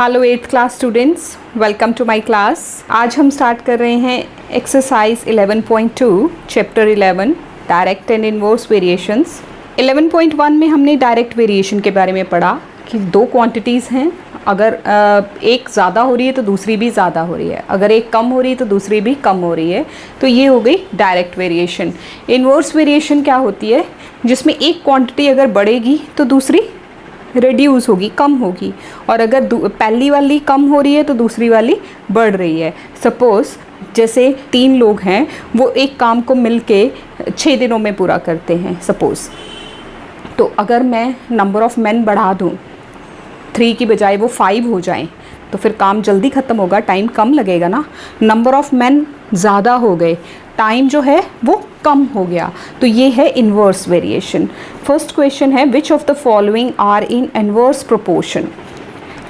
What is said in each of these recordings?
Hello 8th class students, welcome to my class. आज हम start कर रहे हैं exercise 11.2 chapter 11 direct and inverse variations. 11.1 में हमने डायरेक्ट वेरिएशन के बारे में पढ़ा कि दो क्वांटिटीज़ हैं, अगर एक ज़्यादा हो रही है तो दूसरी भी ज़्यादा हो रही है, अगर एक कम हो रही है तो दूसरी भी कम हो रही है, तो ये हो गई डायरेक्ट वेरिएशन। इनवर्स वेरिएशन क्या होती है? जिसमें एक क्वांटिटी अगर बढ़ेगी तो दूसरी रिड्यूस होगी, कम होगी, और अगर पहली वाली कम हो रही है तो दूसरी वाली बढ़ रही है। सपोज़ जैसे 3 लोग हैं, वो एक काम को मिलके 6 दिनों में पूरा करते हैं सपोज़, तो अगर मैं नंबर ऑफ़ मैन बढ़ा दूँ 3 की बजाय वो 5 हो जाएं, तो फिर काम जल्दी ख़त्म होगा, टाइम कम लगेगा ना। नंबर ऑफ़ मैन ज़्यादा हो गए, टाइम जो है वो कम हो गया, तो ये है इन्वर्स वेरिएशन। फर्स्ट क्वेश्चन है which of the following are in inverse proportion.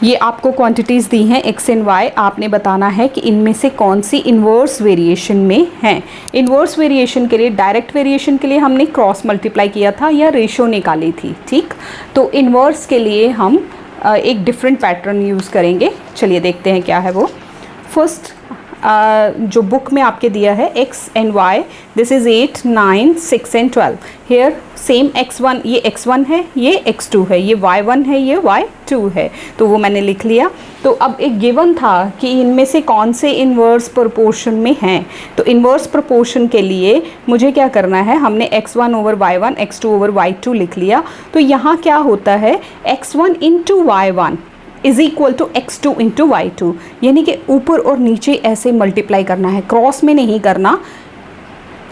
ये आपको क्वांटिटीज़ दी हैं एक्स एंड वाई, आपने बताना है कि इनमें से कौन सी इन्वर्स वेरिएशन में है। इन्वर्स वेरिएशन के लिए, डायरेक्ट वेरिएशन के लिए हमने क्रॉस मल्टीप्लाई किया था या रेशो निकाली थी, ठीक। तो इन्वर्स के लिए हम एक डिफरेंट पैटर्न यूज़ करेंगे। चलिए देखते हैं क्या है वो। फर्स्ट जो बुक में आपके दिया है X and Y, this is 8, 9, 6 and 12। Here same x1, ये x1 है, ये x2 है, ये y1 है, ये y2 है, तो वो मैंने लिख लिया। तो अब एक गिवन था कि इनमें से कौन से इन्वर्स प्रोपोर्शन में हैं, तो इन्वर्स प्रोपोर्शन के लिए मुझे क्या करना है, हमने x1 over y1, x2 over y2 लिख लिया। तो यहाँ क्या होता है, x1 into y1 is equal to x2 into y2, यानी कि ऊपर और नीचे ऐसे मल्टीप्लाई करना है, क्रॉस में नहीं करना।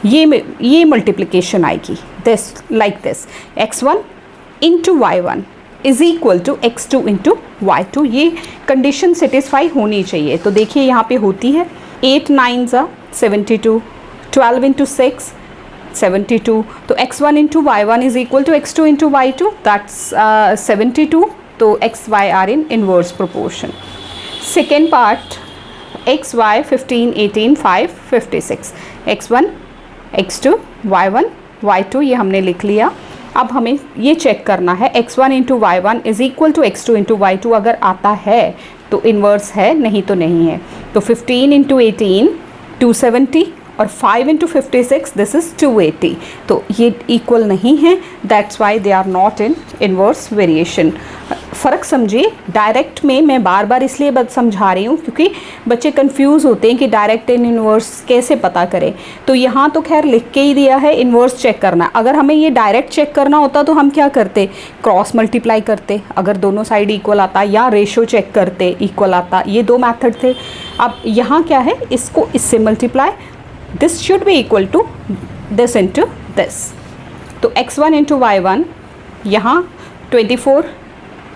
ये मल्टीप्लिकेशन आएगी this like this, x1 into y1 is equal to x2 into y2। ये कंडीशन सेटिस्फाई होनी चाहिए। तो देखिए यहाँ पे होती है 8 9 72, 12 इंटू 6 72, तो x1 into y1 is equal to x2 into y2, that's 72। तो X Y are in inverse proportion. Second part X Y 15, 18, 5, 56, x1, x2, y1, y2 ये हमने लिख लिया। अब हमें ये चेक करना है x1 into y1 is equal to x2 into y2, अगर आता है तो इन्वर्स है, नहीं तो नहीं है। तो 15 इंटू 18 270 और 5 इंटू 56 दिस इज़ 280, तो ये इक्वल नहीं है, that's why they are not in inverse variation. फ़र्क समझिए, डायरेक्ट में मैं बार बार इसलिए समझा रही हूँ क्योंकि बच्चे कंफ्यूज होते हैं कि डायरेक्ट एंड इन्वर्स कैसे पता करें। तो यहाँ तो खैर लिख के ही दिया है इन्वर्स चेक करना। अगर हमें ये डायरेक्ट चेक करना होता तो हम क्या करते, क्रॉस मल्टीप्लाई करते अगर दोनों साइड इक्वल आता, या रेशो चेक करते इक्वल आता, ये 2 मेथड थे। अब यहाँ क्या है, इसको इससे multiply, this should be equal to this into this. तो x1 इंटू y1, यहाँ 24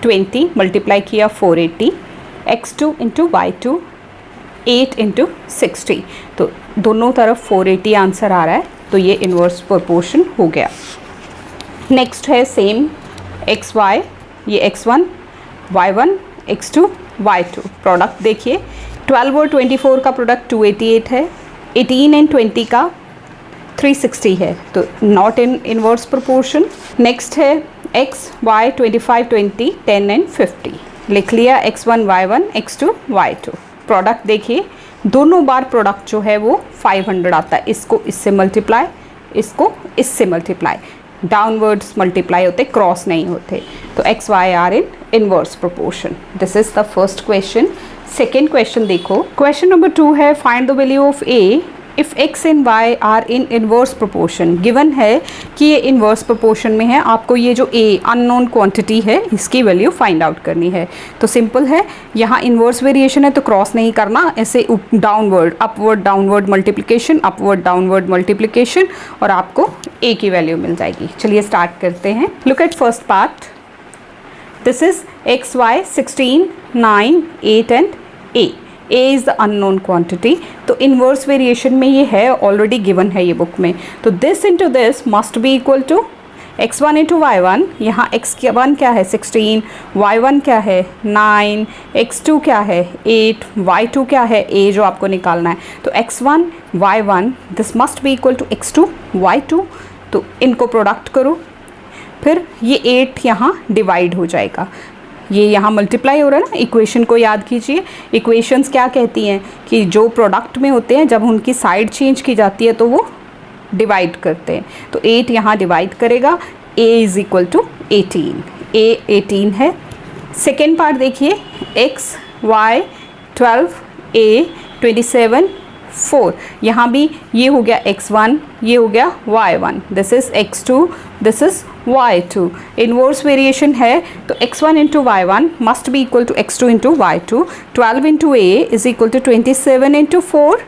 20 मल्टीप्लाई किया 480, x2 इंटू y2 8 इंटू 60, तो दोनों तरफ 480 आंसर आ रहा है, तो ये इन्वर्स प्रोपोर्शन हो गया। नेक्स्ट है सेम एक्स वाई, ये x1 y1 x2 y2, product देखिए 12 और 24 का प्रोडक्ट 288 है, 18 एंड 20 का 360 है, तो not in inverse proportion. Next है x y 25 20 10 एंड 50, लिख लिया x1 y1 x2 y2। Product देखिए दोनों बार प्रोडक्ट जो है वो 500 आता है, इसको इससे मल्टीप्लाई, इसको इससे मल्टीप्लाई, डाउनवर्ड्स मल्टीप्लाई होते, क्रॉस नहीं होते। तो X Y are in inverse proportion. This is the first question. Second question देखो, क्वेश्चन नंबर 2 है find the value of A if X and Y are in inverse proportion. Given है कि ये inverse proportion में है, आपको ये जो ए अननोन क्वांटिटी है इसकी वैल्यू फाइंड आउट करनी है। तो सिंपल है, यहाँ इन्वर्स वेरिएशन है तो क्रॉस नहीं करना, ऐसे downward upward downward multiplication, upward downward multiplication, और आपको ए की वैल्यू मिल जाएगी। चलिए स्टार्ट करते हैं। Look at first part, this is X Y 16 9 8 and A. A is the unknown quantity, तो इन्वर्स वेरिएशन में ये है, ऑलरेडी गिवन है ये बुक में। तो this into this must be equal to x1 into y1, यहाँ x1 क्या है 16, y1 क्या है 9, x2 क्या है 8, y2 क्या है a जो आपको निकालना है। तो x1 y1 this must be equal to x2 y2, तो इनको प्रोडक्ट करो, फिर ये 8 यहाँ डिवाइड हो जाएगा, ये यहाँ मल्टीप्लाई हो रहा है ना, इक्वेशन को याद कीजिए। इक्वेशंस क्या कहती हैं कि जो प्रोडक्ट में होते हैं जब उनकी साइड चेंज की जाती है तो वो डिवाइड करते हैं। तो 8 यहाँ डिवाइड करेगा, a is equal to 18, a 18 है। सेकेंड पार्ट देखिए, x y 12 a 27 4, यहाँ भी ये हो गया x1, ये हो गया y1, this is x2, this is y2। Inverse variation है तो x1 into y1 must be equal to x2 into y2। 12 into a is equal to 27 into 4,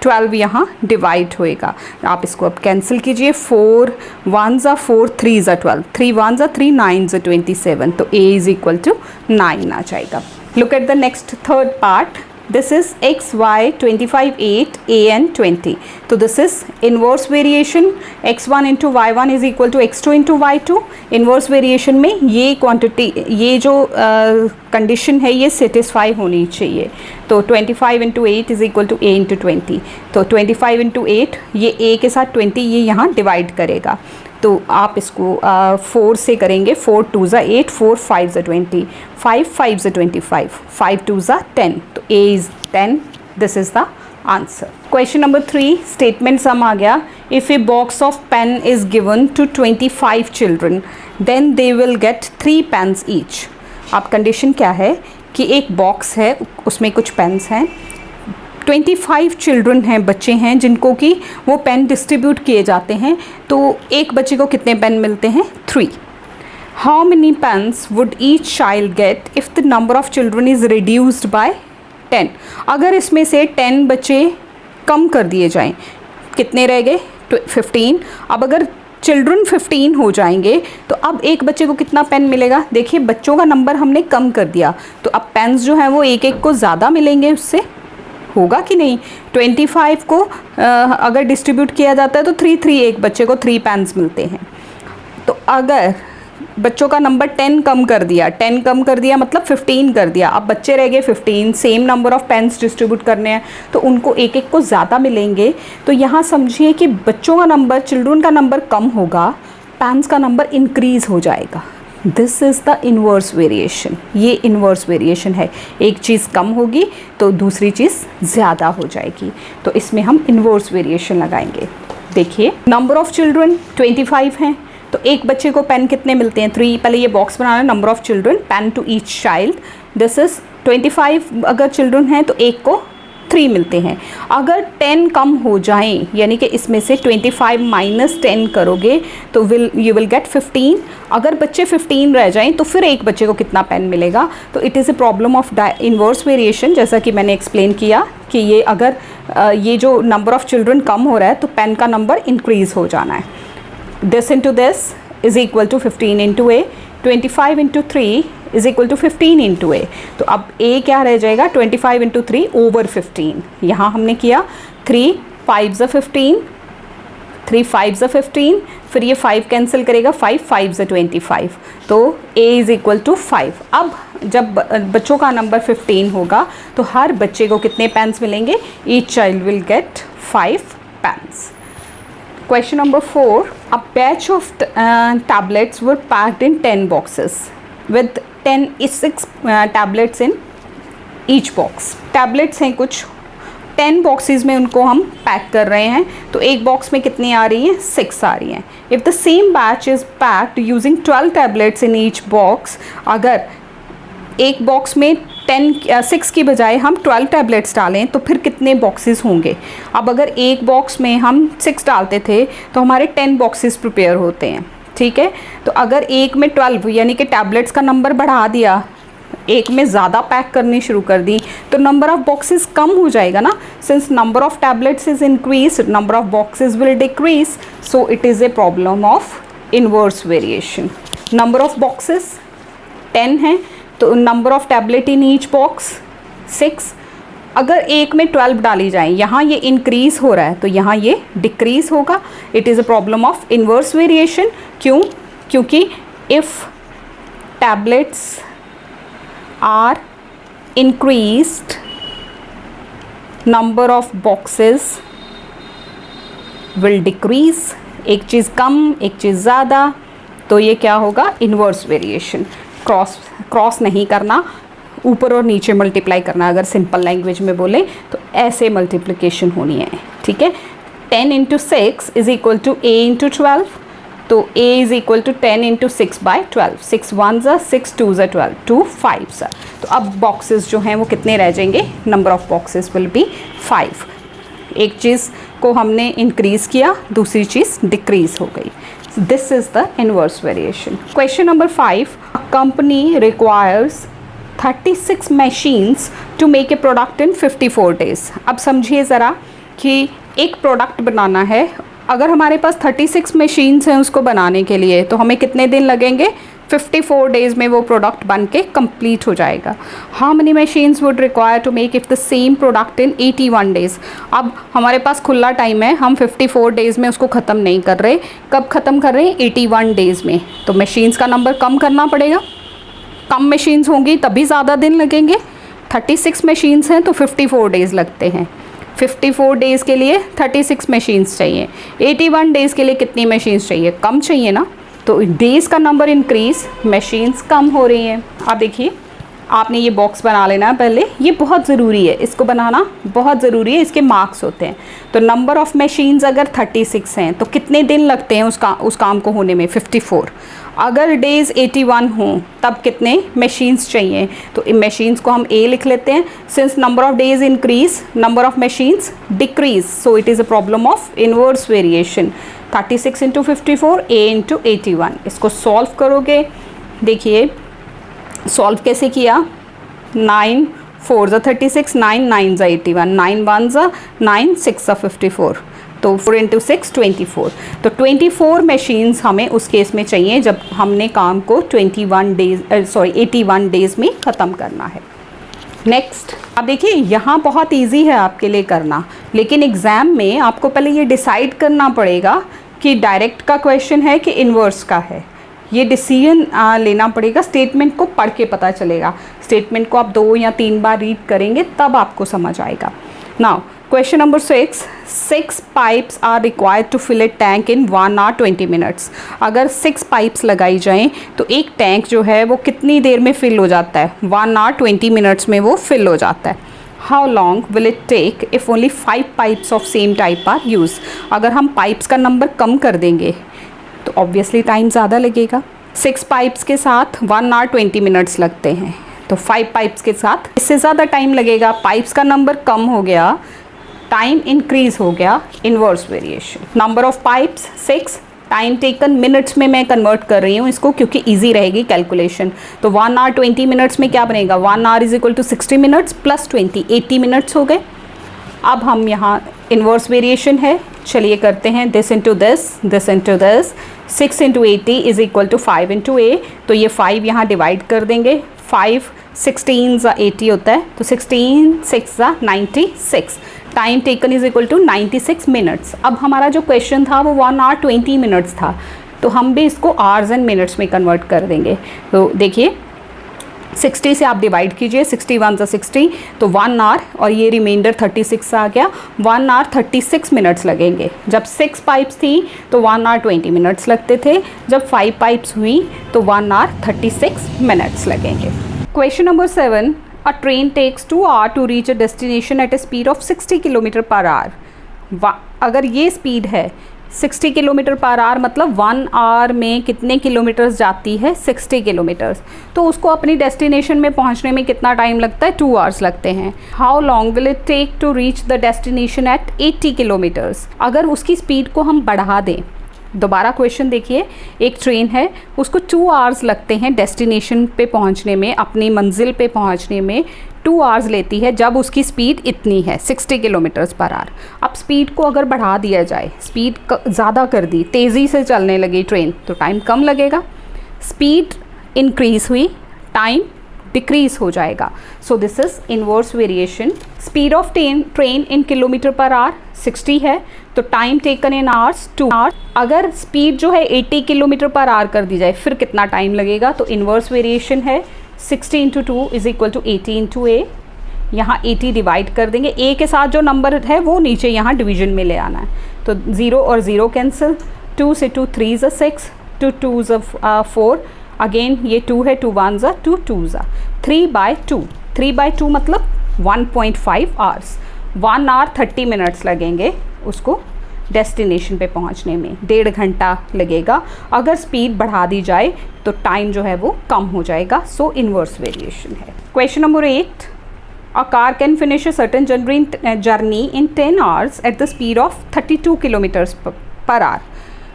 12 यहाँ डिवाइड होएगा। आप इसको अब कैंसिल कीजिए, 4 1 ज़ा 4, 3 ज़ा 12, 3 1 ज़ा 3, 9 ज़ा 27, तो a इज़ इक्वल टू 9 आ जाएगा। Look at the next third part, this is x y 25 8 a and 20, तो this is inverse variation, x1 into y1 is equal to x2 into y2। inverse variation में ये quantity, ये जो condition है ये satisfy होनी चाहिए। तो 25 into 8 is equal to a into 20, तो 25 into 8 ये a के साथ 20 ये यहाँ divide करेगा, तो आप इसको 4 से करेंगे, 4 2 ज़ा 8, 4 5 ज़ा 20, 5 5 ज़ा 25, 5 2 ज़ा 10, तो a is 10, this is the answer. Question number 3, statement सम आ गया। If a box of pen is given to 25 children then they will get 3 pens each. अब कंडीशन क्या है कि एक बॉक्स है, उसमें कुछ पेन्स हैं, 25 चिल्ड्रन हैं, बच्चे हैं जिनको कि वो पेन डिस्ट्रीब्यूट किए जाते हैं, तो एक बच्चे को कितने पेन मिलते हैं? 3। How many pens would each child get if the number of children is reduced by 10। अगर इसमें से 10 बच्चे कम कर दिए जाएं, कितने रह गए? 15। अब अगर चिल्ड्रन 15 हो जाएंगे तो अब एक बच्चे को कितना पेन मिलेगा? देखिए बच्चों का नंबर हमने कम कर दिया, तो अब पेन्स जो हैं वो एक एक को ज़्यादा मिलेंगे, उससे होगा कि नहीं? 25 को अगर डिस्ट्रीब्यूट किया जाता है तो 3 3 एक बच्चे को 3 पेन्स मिलते हैं। तो अगर बच्चों का नंबर 10 कम कर दिया, 10 कम कर दिया मतलब 15 कर दिया, अब बच्चे रह गए 15, same number of pens distribute करने हैं तो उनको एक एक को ज़्यादा मिलेंगे। तो यहाँ समझिए कि बच्चों का नंबर, चिल्ड्रन का नंबर कम होगा, पेन्स का नंबर इंक्रीज़ हो जाएगा। This is the inverse variation. ये इन्वर्स वेरिएशन है, एक चीज़ कम होगी तो दूसरी चीज़ ज़्यादा हो जाएगी, तो इसमें हम इन्वर्स वेरिएशन लगाएंगे। देखिए नंबर ऑफ़ चिल्ड्रन 25 हैं, तो एक बच्चे को पेन कितने मिलते हैं? 3। पहले ये बॉक्स बनाना, number of children, pen to each child, this is 25 अगर चिल्ड्रन हैं तो एक को 3 मिलते हैं। अगर 10 कम हो जाएं, यानी कि इसमें से 25 माइनस 10 करोगे तो यू विल गेट 15। अगर बच्चे 15 रह जाएं तो फिर एक बच्चे को कितना पेन मिलेगा? तो it is a problem of inverse variation, जैसा कि मैंने एक्सप्लेन किया कि ये अगर ये जो नंबर ऑफ़ चिल्ड्रन कम हो रहा है तो पेन का नंबर इंक्रीज़ हो जाना है। This into this is equal to 15 into A, 25 into 3 is equal to 15 into A. तो अब a क्या रह जाएगा? 25 इंटू 3 ओवर 15। यहाँ हमने किया 3 5 ज़ा 15, 3 5 ज़ा 15, फिर ये 5 कैंसिल करेगा, 5 5 ज़ा 25, तो a इज़ इक्वल टू 5। अब जब बच्चों का नंबर 15 होगा तो हर बच्चे को कितने पेन्स मिलेंगे? Each child will get 5 pens. Question number 4, a batch of tablets were packed in 10 boxes with 6 tablets in each box। tablets हैं कुछ, 10 boxes में उनको हम पैक कर रहे हैं, तो एक बॉक्स में कितनी आ रही हैं? 6 आ रही हैं। If the same batch is packed using 12 tablets in each box, अगर एक बॉक्स में 6 की बजाय हम 12 टैबलेट्स डालें तो फिर कितने बॉक्सेस होंगे? अब अगर एक बॉक्स में हम 6 डालते थे तो हमारे 10 बॉक्सेस प्रिपेयर होते हैं, ठीक है? तो अगर एक में 12 यानी कि टैबलेट्स का नंबर बढ़ा दिया, एक में ज़्यादा पैक करनी शुरू कर दी, तो नंबर ऑफ़ बॉक्सेस कम हो जाएगा ना। Since number of tablets is increase, number of boxes will decrease, so it is a problem of inverse variation. Number of boxes 10 हैं, तो number of tablet in each box 6। अगर एक में 12 डाली जाए, यहाँ ये इंक्रीज़ हो रहा है तो यहाँ ये डिक्रीज़ होगा। It is a problem of inverse variation. क्यों? क्योंकि if tablets are increased, number of boxes will decrease. एक चीज़ कम, एक चीज़ ज़्यादा, तो ये क्या होगा? Inverse variation. क्रॉस क्रॉस नहीं करना, ऊपर और नीचे मल्टीप्लाई करना। अगर सिंपल लैंग्वेज में बोले तो ऐसे मल्टीप्लिकेशन होनी है, ठीक है। 10 इंटू 6 is equal to a into 12, तो a is equal to 10 into 6/12, 6 1 ज़ा 6 2 ज़ा 12, 2 5 ज़ा। तो अब बॉक्सेस जो हैं वो कितने रह जाएंगे, number of boxes will be 5। एक चीज़ को हमने इंक्रीज़ किया, दूसरी चीज़ डिक्रीज़ हो गई। This is the inverse variation. Question number 5, a company requires 36 machines to make a product in 54 days. अब समझिए ज़रा कि एक प्रोडक्ट बनाना है, अगर हमारे पास 36 मशीन्स हैं उसको बनाने के लिए, तो हमें कितने दिन लगेंगे, 54 डेज़ में वो प्रोडक्ट बन के कंप्लीट हो जाएगा। How many machines would require to make if the same product in 81 days. अब हमारे पास खुला टाइम है, हम 54 डेज़ में उसको ख़त्म नहीं कर रहे। कब ख़त्म कर रहे हैं, 81 डेज़ में। तो मशीन्स का नंबर कम करना पड़ेगा, कम मशीन्स होंगी तभी ज़्यादा दिन लगेंगे। 36 मशीन्स हैं तो 54 डेज़ लगते हैं। 54 डेज़ के लिए 36 मशीन्स चाहिए। 81 डेज़ के लिए कितनी मशीन्स चाहिए, कम चाहिए ना। तो डेज़ का नंबर इंक्रीज़, मशीन्स कम हो रही हैं। अब देखिए, आपने ये बॉक्स बना लेना है पहले, ये बहुत ज़रूरी है, इसको बनाना बहुत ज़रूरी है, इसके मार्क्स होते हैं। तो नंबर ऑफ़ मशीन्स अगर 36 हैं तो कितने दिन लगते हैं उस काम को होने में, 54। अगर डेज़ 81 हों तब कितने मशीन्स चाहिए, तो इन मशीन्स को हम ए लिख लेते हैं। Since number of days increase, number of machines decrease, so it is a problem of inverse variation. 36 into 54, A into 81। इसको सॉल्व करोगे, देखिए सॉल्व कैसे किया, 9 4 ज़ा 36, 9 9 ज़ा 81, 9 1 ज़ा 9, 6 ज़ा 54, तो 4 इंटू 6 24। तो 24 मशीन्स हमें उस केस में चाहिए जब हमने काम को 81 डेज़ में ख़त्म करना है। नेक्स्ट, अब देखिए यहाँ बहुत इजी है आपके लिए करना, लेकिन एग्ज़ाम में आपको पहले ये डिसाइड करना पड़ेगा कि डायरेक्ट का क्वेश्चन है कि इन्वर्स का है। ये डिसीजन लेना पड़ेगा, स्टेटमेंट को पढ़ के पता चलेगा। स्टेटमेंट को आप 2 या 3 बार रीड करेंगे तब आपको समझ आएगा। Now question number 6 pipes are required to fill a tank in 1 hour 20 minutes। अगर 6 पाइप्स लगाई जाएं तो एक टैंक जो है वो कितनी देर में फिल हो जाता है, 1 hour 20 minutes में वो फिल हो जाता है। How long will it take if only 5 pipes of same type are use. अगर हम पाइप्स का नंबर कम कर देंगे तो ऑब्वियसली टाइम ज़्यादा लगेगा। 6 पाइप्स के साथ 1 hour 20 minutes लगते हैं, तो 5 पाइप्स के साथ इससे ज़्यादा टाइम लगेगा। पाइप्स का नंबर कम हो गया, टाइम इंक्रीज हो गया, inverse variation. Number of pipes 6, time taken minutes में मैं कन्वर्ट कर रही हूँ इसको क्योंकि इजी रहेगी कैलकुलेशन। तो 1 hour 20 minutes में क्या बनेगा, 1 hour is equal to 60 minutes plus 20, 80 minutes हो गए। अब हम यहाँ इनवर्स वेरिएशन है, चलिए करते हैं this into this. 6 into 80 is equal to 5 into A, तो ये 5 यहाँ डिवाइड कर देंगे। 5 16 ज़ा 80 होता है, तो 16 6 ज़ा 96। Time taken is equal to 96 minutes. अब हमारा जो क्वेश्चन था वो 1 hour 20 minutes था, तो हम भी इसको आवर्स एंड मिनट्स में कन्वर्ट कर देंगे। तो देखिए 60 से आप डिवाइड कीजिए, 61 ज़ा 60, तो 1 hour और ये रिमाइंडर 36 आ गया, 1 hour 36 minutes लगेंगे। जब 6 पाइप्स थी तो 1 hour 20 minutes लगते थे, जब 5 पाइप्स हुई तो 1 hour 36 minutes लगेंगे। Question number 7, a train takes 2 hours to reach a destination at a speed of 60 km/h। अगर ये स्पीड है 60 km/h, मतलब 1 hour में कितने किलोमीटर्स जाती है, 60 किलोमीटर्स, तो उसको अपनी डेस्टिनेशन में पहुंचने में कितना टाइम लगता है, 2 hours लगते हैं। How long will it take to reach the destination at 80 kilometres. अगर उसकी स्पीड को हम बढ़ा दें, दोबारा क्वेश्चन देखिए, एक ट्रेन है उसको 2 hours लगते हैं डेस्टिनेशन पे पहुंचने में, अपनी मंजिल पे पहुंचने में 2 hours लेती है जब उसकी स्पीड इतनी है 60 km/h। अब स्पीड को अगर बढ़ा दिया जाए, स्पीड ज़्यादा कर दी, तेज़ी से चलने लगी ट्रेन, तो टाइम कम लगेगा। स्पीड इंक्रीज़ हुई, टाइम डिक्रीज़ हो जाएगा। सो this is inverse variation. Speed of train in km/h 60 है, तो time taken in hours 2 hours। अगर स्पीड जो है 80 km/h कर दी जाए फिर कितना टाइम लगेगा, तो इनवर्स वेरिएशन है 60 into 2 is equal to 80 into A. यहाँ 80 डिवाइड कर देंगे, ए के साथ जो नंबर है वो नीचे यहाँ डिवीजन में ले आना है, तो 0 और 0 कैंसिल, 2 से 2 3 ज़ा 6, 2 2 ज़ा 4, अगेन ये 2 है, 2 1 ज़ा 2 2 ज़ा 3/2, 3/2 मतलब 1.5 आवर्स, 1 आवर 30 मिनट्स लगेंगे उसको डेस्टिनेशन पे पहुंचने में, 1.5 घंटा लगेगा। अगर स्पीड बढ़ा दी जाए तो टाइम जो है वो कम हो जाएगा, सो इन्वर्स वेरिएशन है। Question number 8, a car can finish a certain journey in 10 hours at the speed of 32 kilometres per hour,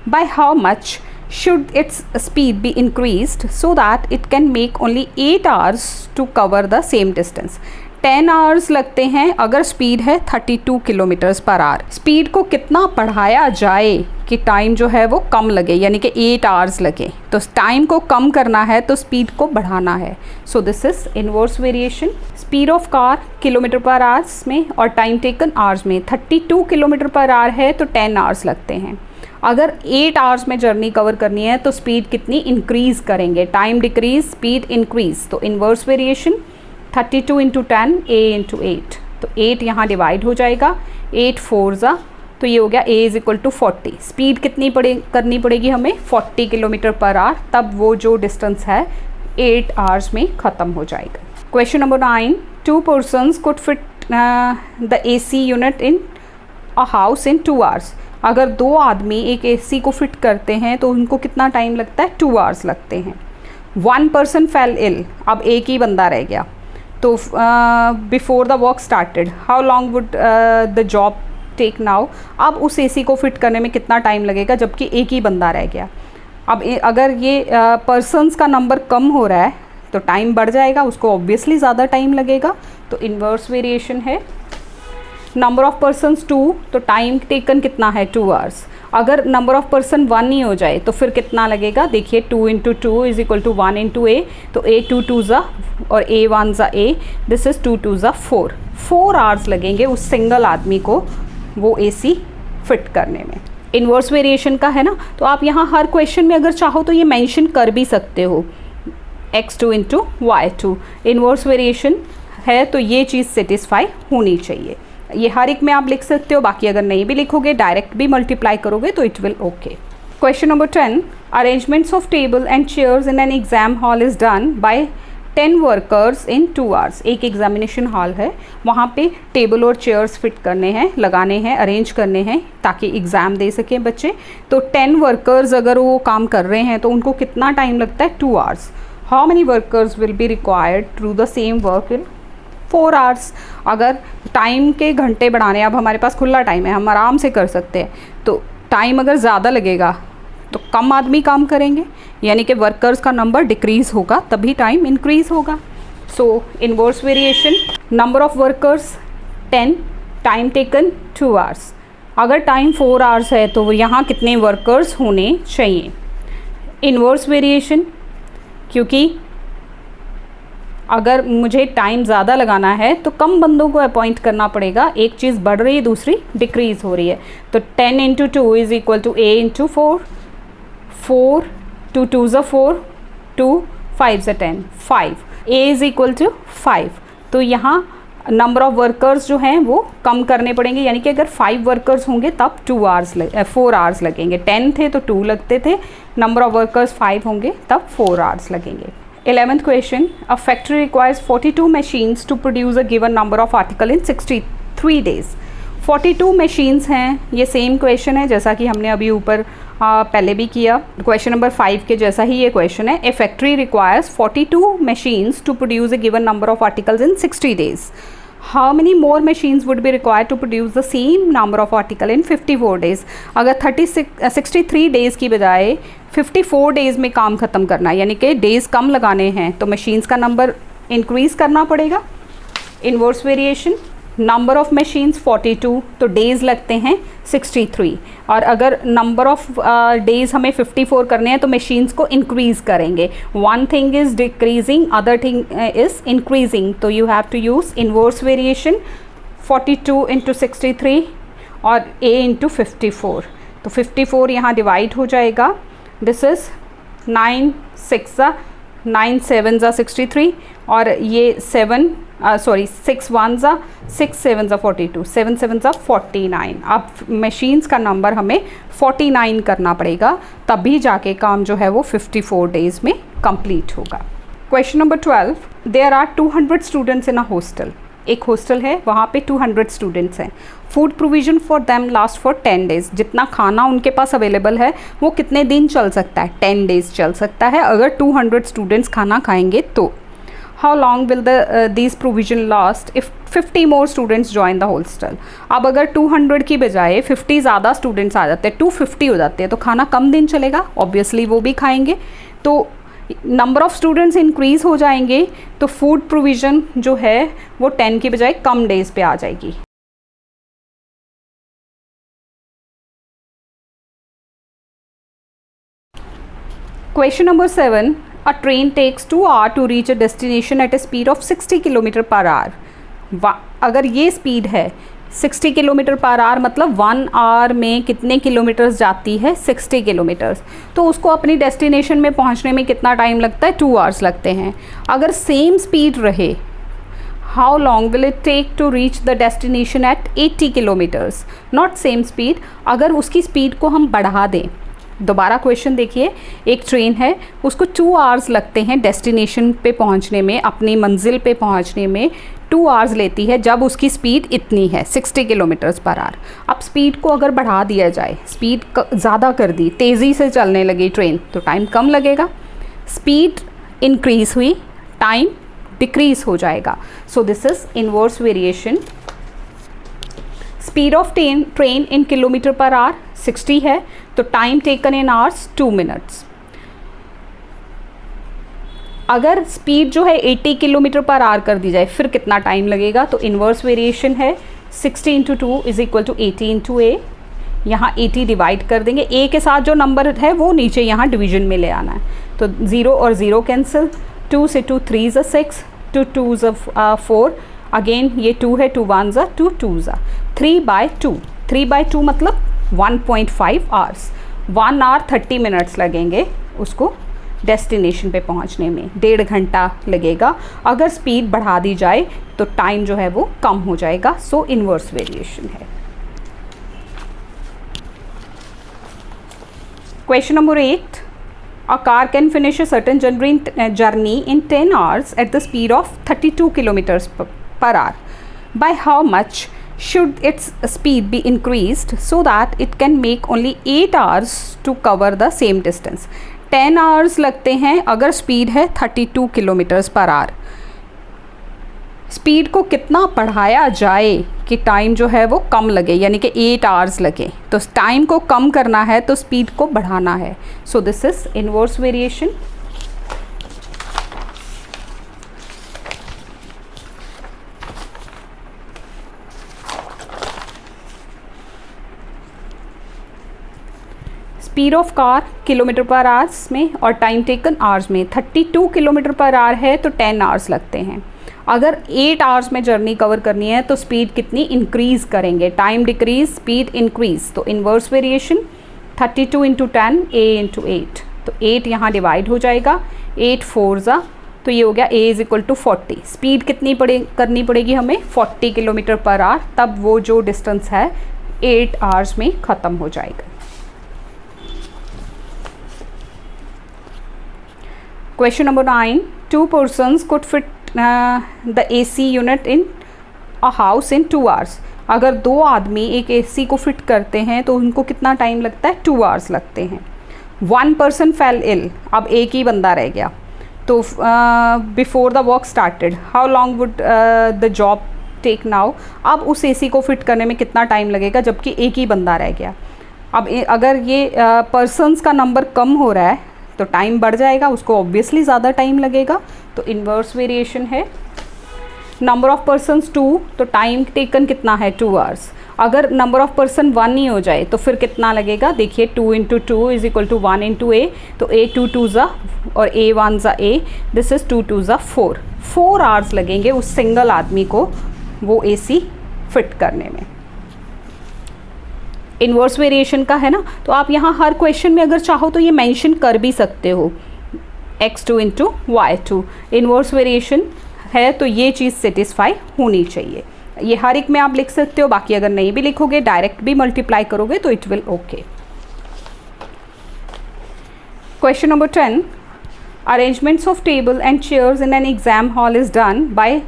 by how much should its speed be increased so that it can make only 8 hours to cover the same distance। 10 hours लगते हैं अगर speed है 32 kilometres per hour. Speed को कितना बढ़ाया जाए कि time जो है वो कम लगे, यानी कि 8 आवर्स लगे। तो टाइम को कम करना है तो स्पीड को बढ़ाना है। So this is inverse variation. Speed of car kilometre पर आवर्स में और टाइम टेकन आवर्स में। 32 किलोमीटर पर आवर है तो 10 आवर्स लगते हैं। अगर 8 आवर्स में जर्नी कवर करनी है तो स्पीड कितनी इंक्रीज़ करेंगे, टाइम डिक्रीज स्पीड इंक्रीज। तो inverse variation 32 into 10 a into 8, तो 8 यहाँ डिवाइड हो जाएगा, 8 4 ज़ा, तो ये हो गया a is equal to 40। Speed कितनी करनी पड़ेगी हमें 40 किलोमीटर पर आवर, तब वो जो डिस्टेंस है 8 आवर्स में ख़त्म हो जाएगा। Question number 9, 2 persons could fit the AC unit in a house in 2 hours. अगर 2 आदमी एक AC को फिट करते हैं तो उनको कितना टाइम लगता है, 2 आवर्स लगते हैं। 1 पर्सन फेल इल, अब एक ही बंदा रह गया, तो before the work started how long would the job take now. अब उस AC को फिट करने में कितना टाइम लगेगा जबकि एक ही बंदा रह गया। अब अगर ये पर्सनस का नंबर कम हो रहा है तो टाइम बढ़ जाएगा, उसको ऑब्वियसली ज़्यादा टाइम लगेगा, तो इन्वर्स वेरिएशन है। नंबर ऑफ़ पर्सनस 2, तो टाइम टेकन कितना है 2 आवर्स। अगर नंबर ऑफ़ पर्सन 1 ही हो जाए तो फिर कितना लगेगा, देखिए 2 into 2 is equal to 1 into A, तो a 2 2 ज़ा और a 1 ज़ा a, दिस इज़ 2 2 ज़ा 4 आवर्स लगेंगे उस सिंगल आदमी को वो AC फिट करने में। इन्वर्स वेरिएशन का है ना, तो आप यहाँ हर क्वेश्चन में अगर चाहो तो ये मेंशन कर भी सकते हो, x2 into y2 inverse variation है, तो ये चीज़ सेटिस्फाई होनी चाहिए। ये हर एक में आप लिख सकते हो, बाकी अगर नहीं भी लिखोगे डायरेक्ट भी मल्टीप्लाई करोगे तो it will okay. Question number 10, arrangements of table and chairs in an exam hall is done by 10 workers in 2 hours. एक एग्जामिनेशन हॉल है, वहाँ पे टेबल और चेयर्स फिट करने हैं, लगाने हैं, अरेंज करने हैं ताकि एग्ज़ाम दे सकें बच्चे। तो 10 वर्कर्स अगर वो काम कर रहे हैं तो उनको कितना टाइम लगता है, 2 hours. How many workers will be required to do the same work in 4 hours. अगर टाइम के घंटे बढ़ाने, अब हमारे पास खुला टाइम है, हम आराम से कर सकते हैं, तो टाइम अगर ज़्यादा लगेगा तो कम आदमी काम करेंगे, यानी कि वर्कर्स का नंबर डिक्रीज़ होगा तभी टाइम इंक्रीज़ होगा। So inverse variation, number of workers 10, time taken 2 hours. अगर टाइम 4 आवर्स है तो यहाँ कितने वर्कर्स होने चाहिए। इन्वर्स वेरिएशन, क्योंकि अगर मुझे टाइम ज़्यादा लगाना है तो कम बंदों को अपॉइंट करना पड़ेगा, एक चीज़ बढ़ रही है दूसरी डिक्रीज़ हो रही है। तो 10 into 2 is equal to a into 4, 4 2 2 ज़ा 4, 2 5 ज़ा 10, 5, a इज़ इक्वल टू 5। तो यहाँ नंबर ऑफ़ वर्कर्स जो हैं वो कम करने पड़ेंगे, यानी कि अगर 5 वर्कर्स होंगे तब 4 आवर्स लगेंगे। 10 थे तो 2 लगते थे, नंबर ऑफ़ वर्कर्स 5 होंगे तब 4 आवर्स लगेंगे। 11th question, a factory requires 42 machines to produce a given number of article in 63 days। 42 machines हैं, ये सेम क्वेश्चन है जैसा कि हमने अभी ऊपर पहले भी किया। क्वेश्चन नंबर 5 के जैसा ही ये क्वेश्चन है। A factory requires 42 machines to produce a given number of articles in 60 days। How many more machines would be required to produce the same number of article in 54 days। अगर 63 days की बजाय 54 days में काम ख़त्म करना है, यानी कि डेज़ कम लगाने हैं, तो मशीन्स का नंबर इंक्रीज़ करना पड़ेगा। Inverse variation, number of machines 42 तो डेज़ लगते हैं 63, और अगर नंबर ऑफ़ डेज़ हमें 54 करने हैं तो मशीन्स को इंक्रीज़ करेंगे। One thing is decreasing, other thing is increasing, तो you have to use inverse variation. 42 इंटू 63 और a इंटू 54, तो 54 यहाँ डिवाइड हो जाएगा, दिस इज़ 9 6 ज़ा 9 7 ज़ा 63, और ये 7 सॉरी 6 1 ज़ा 6 7 ज़ा 42, 7 7 ज़ा 49। अब मशीन्स का नंबर हमें 49 करना पड़ेगा, तभी जाके काम जो है वो 54 डेज़ में कंप्लीट होगा। Question number 12, there are 200 students in a hostel. एक हॉस्टल है, वहाँ पे 200 स्टूडेंट्स हैं। Food provision for them last for 10 days. जितना खाना उनके पास अवेलेबल है वो कितने दिन चल सकता है? 10 डेज़ चल सकता है अगर 200 स्टूडेंट्स खाना खाएंगे तो। How long will this provision last if 50 more students join the hostel. अब अगर 200 की बजाय 50 ज़्यादा स्टूडेंट्स आ जाते हैं, 250 हो जाते हैं, तो खाना कम दिन चलेगा, ऑब्वियसली वो भी खाएंगे, तो नंबर ऑफ़ स्टूडेंट्स इंक्रीज़ हो जाएंगे, तो फूड प्रोविज़न जो है वो 10 की बजाय कम डेज़ पे आ जाएगी। Question number 7, a train takes 2 hours to reach a destination at a speed of 60 kilometre per hour. अगर ये स्पीड है 60 किलोमीटर पर आवर, मतलब 1 आवर में कितने किलोमीटर्स जाती है? 60 किलोमीटर्स। तो उसको अपनी डेस्टिनेशन में पहुंचने में कितना टाइम लगता है? 2 आवर्स लगते हैं। अगर सेम स्पीड रहे, how long will it take to reach the destination at 80 kilometres. Not same speed, अगर उसकी स्पीड को हम बढ़ा दें। दोबारा क्वेश्चन देखिए, एक ट्रेन है, उसको 2 आवर्स लगते हैं डेस्टिनेशन पे पहुंचने में, अपनी मंजिल पे पहुंचने में 2 आवर्स लेती है जब उसकी स्पीड इतनी है 60 किलोमीटर्स पर आवर। अब स्पीड को अगर बढ़ा दिया जाए, स्पीड ज़्यादा कर दी, तेज़ी से चलने लगी ट्रेन, तो टाइम कम लगेगा। स्पीड इंक्रीज़ हुई, टाइम डिक्रीज़ हो जाएगा। सो this is inverse variation. Speed of train in kilometre per hour 60 है, तो time taken in hours 2 minutes. अगर स्पीड जो है 80 किलोमीटर पर आवर कर दी जाए, फिर कितना टाइम लगेगा? तो इन्वर्स वेरिएशन है 60 × 2 इज इक्वल टू 80 × a। यहाँ 80 डिवाइड कर देंगे, a के साथ जो नंबर है वो नीचे यहाँ डिवीजन में ले आना है, तो 0 और 0 कैंसिल, 2 से 2 3 ज़ा 6, 2 2 ज़ा 4, अगेन ये 2 है, 2 1 ज़ा 2, 2 ज़ा 3/2। 3/2 मतलब 1.5 आवर्स। 1 आवर 30 मिनट्स लगेंगे उसको डेस्टिनेशन पे पहुंचने में, 1.5 घंटा लगेगा। अगर स्पीड बढ़ा दी जाए तो टाइम जो है वो कम हो जाएगा। सो इन्वर्स वेरिएशन है। Question number 8, a car can finish a certain journey in 10 hours at the speed of 32 kilometres per hour. By how much should its speed be increased so that it can make only 8 hours to cover the same distance। 10 hours लगते हैं अगर speed है 32 kilometres per hour. Speed को कितना बढ़ाया जाए कि time जो है वो कम लगे, यानी कि 8 आवर्स लगे। तो टाइम को कम करना है तो स्पीड को बढ़ाना है। सो this is inverse variation. Speed of car kilometre पर आवर्स में और टाइम टेकन आवर्स में 32 किलोमीटर पर आवर है, तो 10 आवर्स लगते हैं। अगर 8 आवर्स में जर्नी कवर करनी है तो स्पीड कितनी इंक्रीज़ करेंगे? Time decrease, speed increase. तो इन्वर्स वेरिएशन 32 × 10 a × 8, तो 8 यहाँ डिवाइड हो जाएगा, 8 4 ज़ा, तो ये हो गया a is equal to 40। Speed कितनी करनी पड़ेगी हमें? 40 किलोमीटर पर आवर, तब वो जो डिस्टेंस है 8 आवर्स में ख़त्म हो जाएगा। Question number 9, 2 persons could fit the AC unit in a house in 2 hours। अगर 2 आदमी एक AC को फिट करते हैं तो उनको कितना टाइम लगता है? 2 आवर्स लगते हैं। 1 person fell ill, अब एक ही बंदा रह गया, तो before the work started how long would the job take now. अब उस AC को फिट करने में कितना टाइम लगेगा जबकि एक ही बंदा रह गया। अब अगर ये पर्सनस का नंबर कम हो रहा है तो टाइम बढ़ जाएगा, उसको ऑब्वियसली ज़्यादा टाइम लगेगा, तो इन्वर्स वेरिएशन है। नंबर ऑफ़ पर्सनस 2, तो टाइम टेकन कितना है? 2 आवर्स। अगर नंबर ऑफ़ पर्सन 1 ही हो जाए तो फिर कितना लगेगा? देखिए 2 × 2 इज़ इक्वल टू 1 × a, तो a 2 2 ज़ा और a 1 ज़ा a, दिस इज़ 2 2 ज़ा 4 आवर्स लगेंगे उस सिंगल आदमी को वो AC फिट करने में। इन्वर्स वेरिएशन का है ना, तो आप यहाँ हर क्वेश्चन में अगर चाहो तो ये मेंशन कर भी सकते हो, x2 × y2। इन्वर्स वेरिएशन है तो ये चीज़ सेटिस्फाई होनी चाहिए। ये हर एक में आप लिख सकते हो, बाकी अगर नहीं भी लिखोगे डायरेक्ट भी मल्टीप्लाई करोगे तो it will okay. Question number 10, arrangements of table and chairs in an exam hall is done by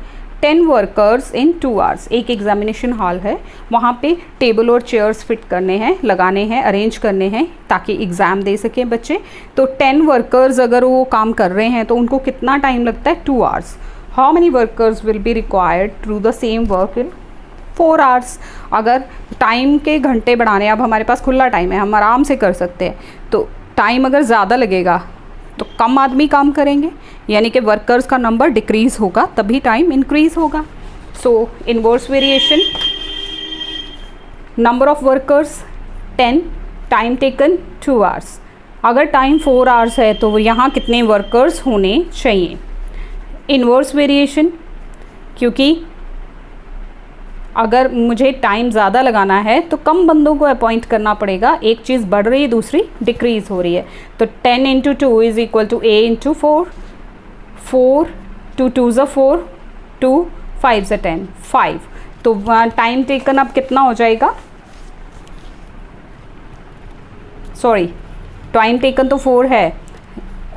10 workers in 2 hours. एक एग्जामिनेशन हॉल है, वहाँ पे टेबल और चेयर्स फिट करने हैं, लगाने हैं, अरेंज करने हैं ताकि एग्ज़ाम दे सकें बच्चे। तो 10 वर्कर्स अगर वो काम कर रहे हैं तो उनको कितना टाइम लगता है? 2 hours. How many workers will be required to do the same work in 4 hours. अगर टाइम के घंटे बढ़ाने, अब हमारे पास खुला टाइम है, हम आराम से कर सकते हैं, तो टाइम अगर ज़्यादा लगेगा तो कम आदमी काम करेंगे, यानी कि वर्कर्स का नंबर डिक्रीज़ होगा तभी टाइम इंक्रीज़ होगा। सो inverse variation, number of workers 10, time taken 2 hours. अगर टाइम 4 आवर्स है तो यहाँ कितने वर्कर्स होने चाहिए? इनवर्स वेरिएशन, क्योंकि अगर मुझे टाइम ज़्यादा लगाना है तो कम बंदों को अपॉइंट करना पड़ेगा, एक चीज़ बढ़ रही है दूसरी डिक्रीज़ हो रही है। तो 10 × 2 इज़ इक्वल टू A × 4, 4 2 2 ज़ा 4, 2 5 ज़ा 10, 5। तो टाइम टेकन अब कितना हो जाएगा? सॉरी, टाइम टेकन तो 4 है,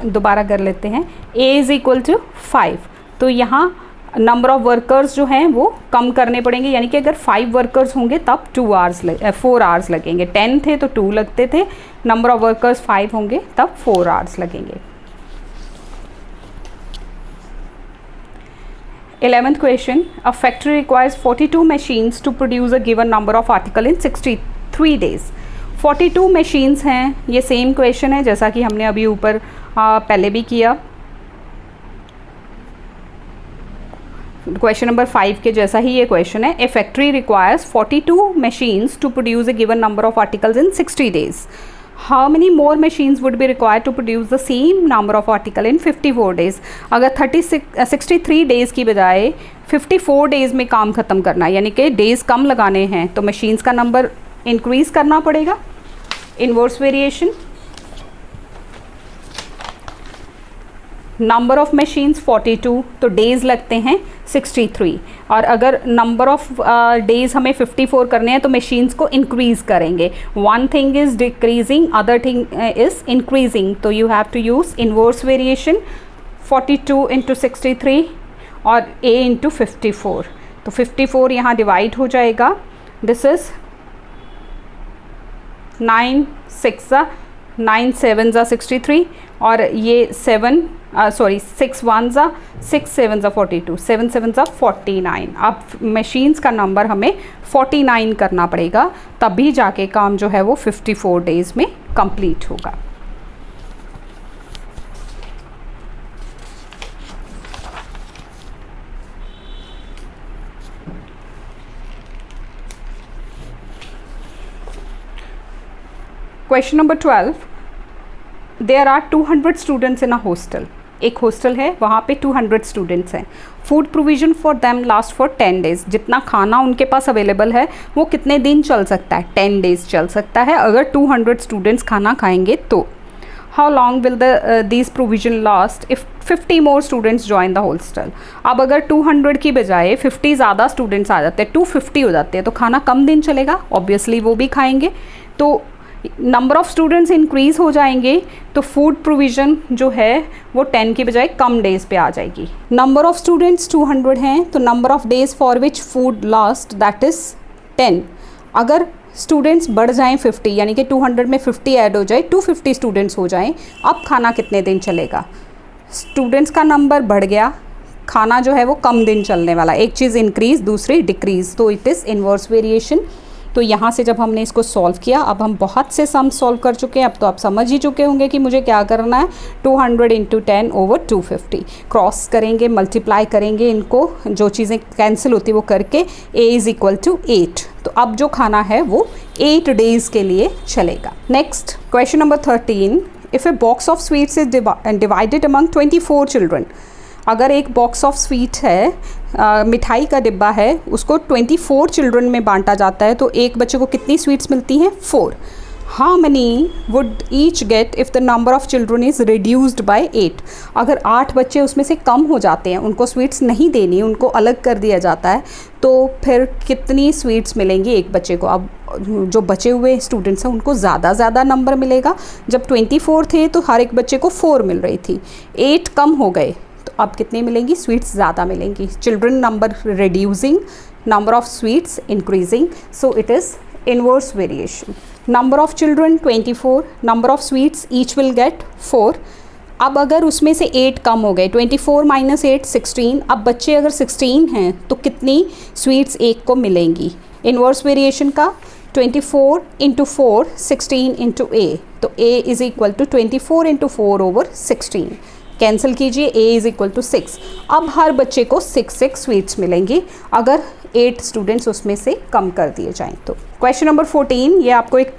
दोबारा कर लेते हैं। A इज़ इक्वल टू 5, तो यहाँ नंबर ऑफ़ वर्कर्स जो हैं वो कम करने पड़ेंगे, यानी कि अगर 5 वर्कर्स होंगे तब 4 आवर्स लगेंगे। 10 थे तो 2 लगते थे, नंबर ऑफ़ वर्कर्स 5 होंगे तब 4 आवर्स लगेंगे। 11th question, a factory requires 42 machines to produce a given number of article in 63 days. 42 machines हैं, ये सेम क्वेश्चन है जैसा कि हमने अभी ऊपर पहले भी किया। क्वेश्चन नंबर 5 के जैसा ही ये क्वेश्चन है। A factory requires 42 machines to produce a given number of articles in 60 days. How many more machines would be required to produce the same number of article in 54 days. अगर 63 days की बजाय 54 days में काम ख़त्म करना है, यानी कि डेज़ कम लगाने हैं, तो मशीन्स का नंबर इंक्रीज़ करना पड़ेगा। Inverse variation, number of machines 42 तो डेज़ लगते हैं 63, और अगर नंबर ऑफ़ डेज़ हमें 54 करने हैं तो मशीन्स को इंक्रीज़ करेंगे। One thing is decreasing, other thing is increasing, तो you have to use inverse variation. 42 × 63 और A × 54, तो 54 यहाँ डिवाइड हो जाएगा। दिस इज़ 9 6 9 7 63, और ये 6 1 6 7 42, 7 7 49। अब मशीन्स का नंबर हमें 49 करना पड़ेगा, तभी जाके काम जो है वो 54 डेज़ में कंप्लीट होगा। Question number 12, there are 200 students in a hostel. एक हॉस्टल है, वहाँ पे 200 स्टूडेंट्स हैं। Food provision for them last for 10 days. जितना खाना उनके पास अवेलेबल है वो कितने दिन चल सकता है? 10 डेज़ चल सकता है अगर 200 स्टूडेंट्स खाना खाएंगे तो। How long will this provision last if 50 more students join the hostel. अब अगर 200 की बजाय 50 ज़्यादा स्टूडेंट्स आ जाते हैं, 250 हो जाते हैं, तो खाना कम दिन चलेगा, ऑब्वियसली वो भी खाएंगे, तो नंबर ऑफ़ स्टूडेंट्स इंक्रीज़ हो जाएंगे, तो फूड प्रोविज़न जो है वो 10 की बजाय कम डेज़ पे आ जाएगी। नंबर ऑफ़ स्टूडेंट्स 200 हैं, तो number of days for which food last that is 10। अगर स्टूडेंट्स बढ़ जाएं 50, यानी कि 200 में 50 ऐड हो जाए, 250 स्टूडेंट्स हो जाएं, अब खाना कितने दिन चलेगा? स्टूडेंट्स का नंबर बढ़ गया, खाना जो है वो कम दिन चलने वाला। एक चीज़ इंक्रीज़, दूसरी डिक्रीज़, तो इट इज़ इन्वर्स वेरिएशन। तो यहाँ से जब हमने इसको सॉल्व किया, अब हम बहुत से सम सॉल्व कर चुके हैं, अब तो आप समझ ही चुके होंगे कि मुझे क्या करना है। 200 × 10 / 250 क्रॉस करेंगे, मल्टीप्लाई करेंगे, इनको जो चीज़ें कैंसिल होती है वो करके A = 8। तो अब जो खाना है वो 8 डेज़ के लिए चलेगा। Next question number 13, if a box of sweets is divided among 24 children. अगर एक बॉक्स ऑफ स्वीट है, मिठाई का डिब्बा है, उसको 24 चिल्ड्रन में बांटा जाता है, तो एक बच्चे को कितनी स्वीट्स मिलती हैं? 4। how many would each get if the number of children is reduced by 8? अगर 8 बच्चे उसमें से कम हो जाते हैं, उनको स्वीट्स नहीं देनी, उनको अलग कर दिया जाता है, तो फिर कितनी स्वीट्स मिलेंगी एक बच्चे को? अब जो बचे हुए स्टूडेंट्स हैं उनको ज़्यादा नंबर मिलेगा। जब 24 थे तो हर एक बच्चे को 4 मिल रही थी, 8 कम हो गए तो अब कितनी मिलेंगी? स्वीट्स ज़्यादा मिलेंगी। Children number reducing, number of sweets increasing, so it is inverse variation. Number of children 24, number of sweets each will get 4। अब अगर उसमें से 8 कम हो गए, 24 माइनस 8 16, अब बच्चे अगर 16 हैं तो कितनी स्वीट्स एक को मिलेंगी? इनवर्स वेरिएशन का 24 इंटू 4 16 इंटू ए, तो a is equal to 24 into 4 over 16। Cancel कीजिए, a इज़ इक्वल टू 6। अब हर बच्चे को 6 स्वीट्स मिलेंगी अगर 8 स्टूडेंट्स उसमें से कम कर दिए जाएं तो। क्वेश्चन नंबर 14, ये आपको एक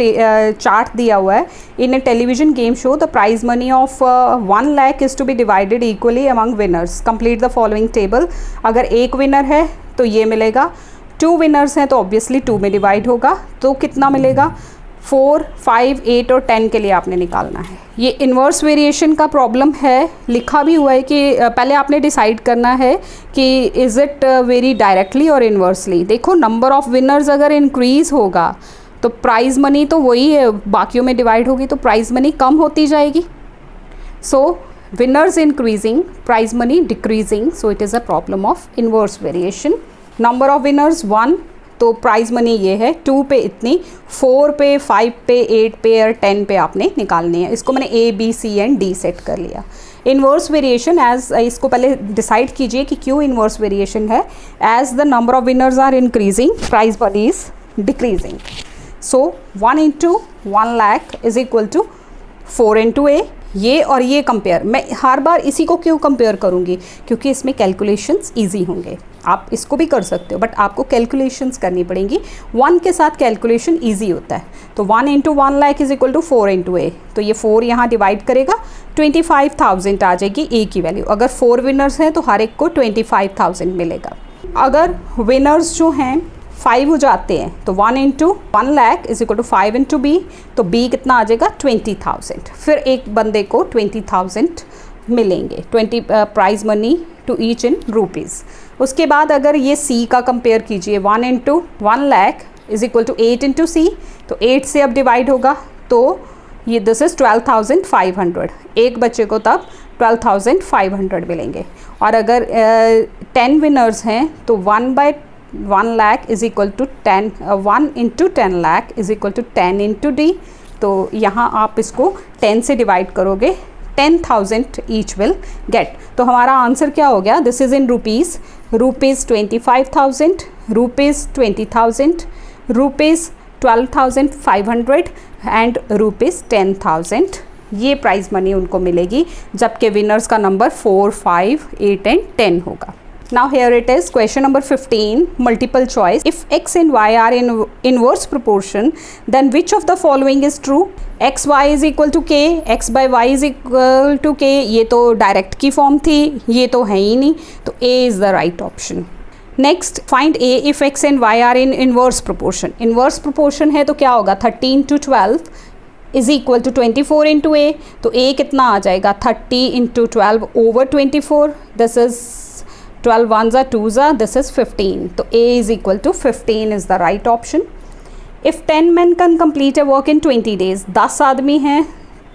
चार्ट दिया हुआ है। In a television game show the prize money of 1 lakh is to be divided equally among winners. Complete the following table. अगर एक विनर है तो ये मिलेगा, 2 विनर्स हैं तो ऑब्वियसली 2 में डिवाइड होगा, तो कितना मिलेगा? 4, 5, 8 और 10 के लिए आपने निकालना है। ये इन्वर्स वेरिएशन का प्रॉब्लम है, लिखा भी हुआ है कि पहले आपने डिसाइड करना है कि इज़ इट वेरी डायरेक्टली और इन्वर्सली। देखो, नंबर ऑफ विनर्स अगर इंक्रीज़ होगा तो प्राइज़ मनी तो वही है, बाकियों में डिवाइड होगी तो प्राइज़ मनी कम होती जाएगी। So winners increasing, prize money decreasing, so it is a problem of inverse variation. Number of winners 1, तो प्राइज़ मनी ये है 2 पे इतनी, 4 पे, 5 पे, 8 पे और 10 पे आपने निकालनी है। इसको मैंने A, B, C and D set कर लिया। इन्वर्स वेरिएशन एज, इसको पहले डिसाइड कीजिए कि क्यों इन्वर्स वेरिएशन है। As the number of winners are increasing, prize money is decreasing. So 1 into 1 lakh is equal to 4 into A। ये और ये कंपेयर, मैं हर बार इसी को क्यों कंपेयर करूँगी? क्योंकि इसमें कैलकुलेशंस इजी होंगे। आप इसको भी कर सकते हो बट आपको कैलकुलेशंस करनी पड़ेंगी। 1 के साथ कैलकुलेशन इजी होता है। तो 1 into 1 lakh is equal to 4 into A, तो ये 4 यहाँ डिवाइड करेगा, 25,000 आ जाएगी ए की वैल्यू। अगर 4 विनर्स हैं तो हर एक को 25,000 मिलेगा। अगर विनर्स जो हैं 5 हो जाते हैं तो 1 into 1 lakh is equal to 5 into B, तो बी कितना आ जाएगा? 20,000। फिर एक बंदे को 20,000 मिलेंगे, 20 prize money to each in rupees. उसके बाद अगर ये सी का कंपेयर कीजिए, 1 into 1 lakh is equal to 8 into C, तो 8 से अब डिवाइड होगा तो ये दिस इज़ 12,500। एक बच्चे को तब 12,500 मिलेंगे। और अगर 10 विनर्स हैं तो 1/1 lakh is equal to 10, 1 into 10 lakh is equal to 10 into D. तो यहाँ आप इसको 10 से डिवाइड करोगे, 10,000 ईच विल गेट। तो हमारा आंसर क्या हो गया? This is in rupees, rupees 25,000, rupees 20,000, rupees 12,500 and rupees 10,000। ये प्राइज़ मनी उनको मिलेगी, जबकि विनर्स का नंबर 4, 5, 8 एंड 10 होगा। Now here it is, question number 15, multiple choice. If x and y are in inverse proportion, then which of the following is true? x y is equal to k, x by y is equal to k, ये तो direct की form थी, ये तो है ही नहीं, तो a is the right option. Next, find a if x and y are in inverse proportion. Inverse proportion है तो क्या होगा? 13 to 12 is equal to 24 into a, तो a कितना आ जाएगा? 30 into 12 over 24, this is 12 ones are 2s are, this is 15, तो a is equal to 15 is the right option. If 10 men can complete a work in 20 days, 10 आदमी हैं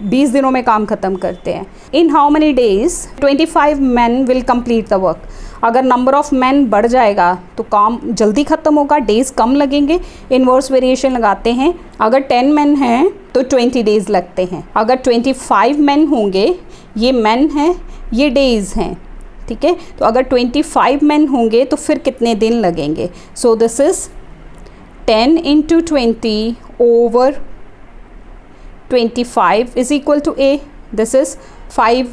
20 दिनों में काम ख़त्म करते हैं। In how many days 25 men will complete the work? अगर नंबर ऑफ़ मैन बढ़ जाएगा तो काम जल्दी ख़त्म होगा, डेज़ कम लगेंगे। इन्वर्स वेरिएशन लगाते हैं, अगर 10 मैन हैं तो 20 डेज़ लगते हैं। अगर 25 मैन होंगे, ये मैन हैं, ये डेज़ हैं, ठीक है। तो अगर 25 मैन होंगे तो फिर कितने दिन लगेंगे? So this is 10 into 20 over 25 is equal to A. This is 5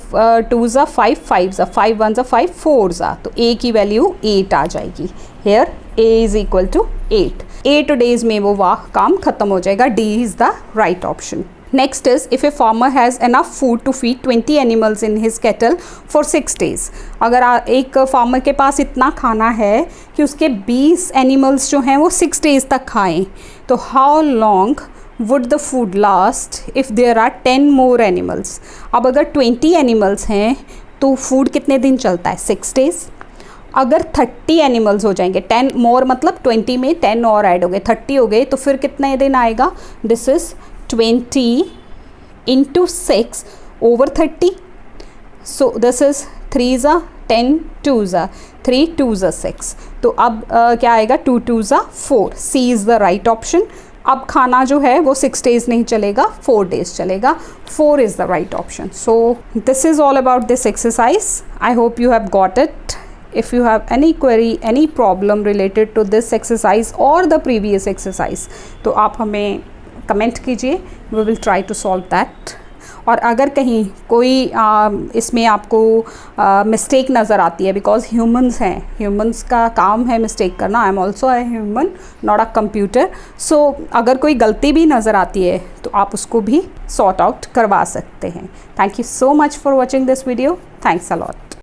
2s are 5, 5s are 5, 1s are 5, 4s are, तो a की वैल्यू 8 आ जाएगी। Here a is equal to 8, 8 days में वो वाह काम ख़त्म हो जाएगा। D is the right option. Next is, if a farmer has enough food to feed 20 animals in his cattle for 6 days. अगर एक फार्मर के पास इतना खाना है कि उसके 20 एनिमल्स जो हैं वो 6 डेज़ तक खाएं, तो how long would the food last if there are 10 more animals. अब अगर 20 एनिमल्स हैं तो फूड कितने दिन चलता है? 6 डेज़। अगर 30 एनिमल्स हो जाएंगे, 10 मोर मतलब 20 में 10 और ऐड हो गए, 30 हो गए, तो फिर कितने दिन आएगा? This is 20 into 6 over 30। So this is 3 ज़ा 10, 2 ज़ा 3, 2 ज़ा 6। तो अब क्या आएगा? 2 2 ज़ा 4। सी इज़ द राइट ऑप्शन। अब खाना जो है वो 6 डेज़ नहीं चलेगा, 4 डेज़ चलेगा। 4 is the right option. So this is all about this exercise. I hope you have got it. If you have any query, any problem related to this exercise or the previous exercise, तो आप हमें comment कीजिए, we will try to solve that. और अगर कहीं कोई इसमें आपको मिस्टेक नज़र आती है, बिकॉज ह्यूमंस हैं, ह्यूमंस का काम है मिस्टेक करना, I am also a human not a computer, so अगर कोई गलती भी नज़र आती है तो आप उसको भी सॉर्ट आउट करवा सकते हैं. Thank you so much for watching this video. Thanks a lot.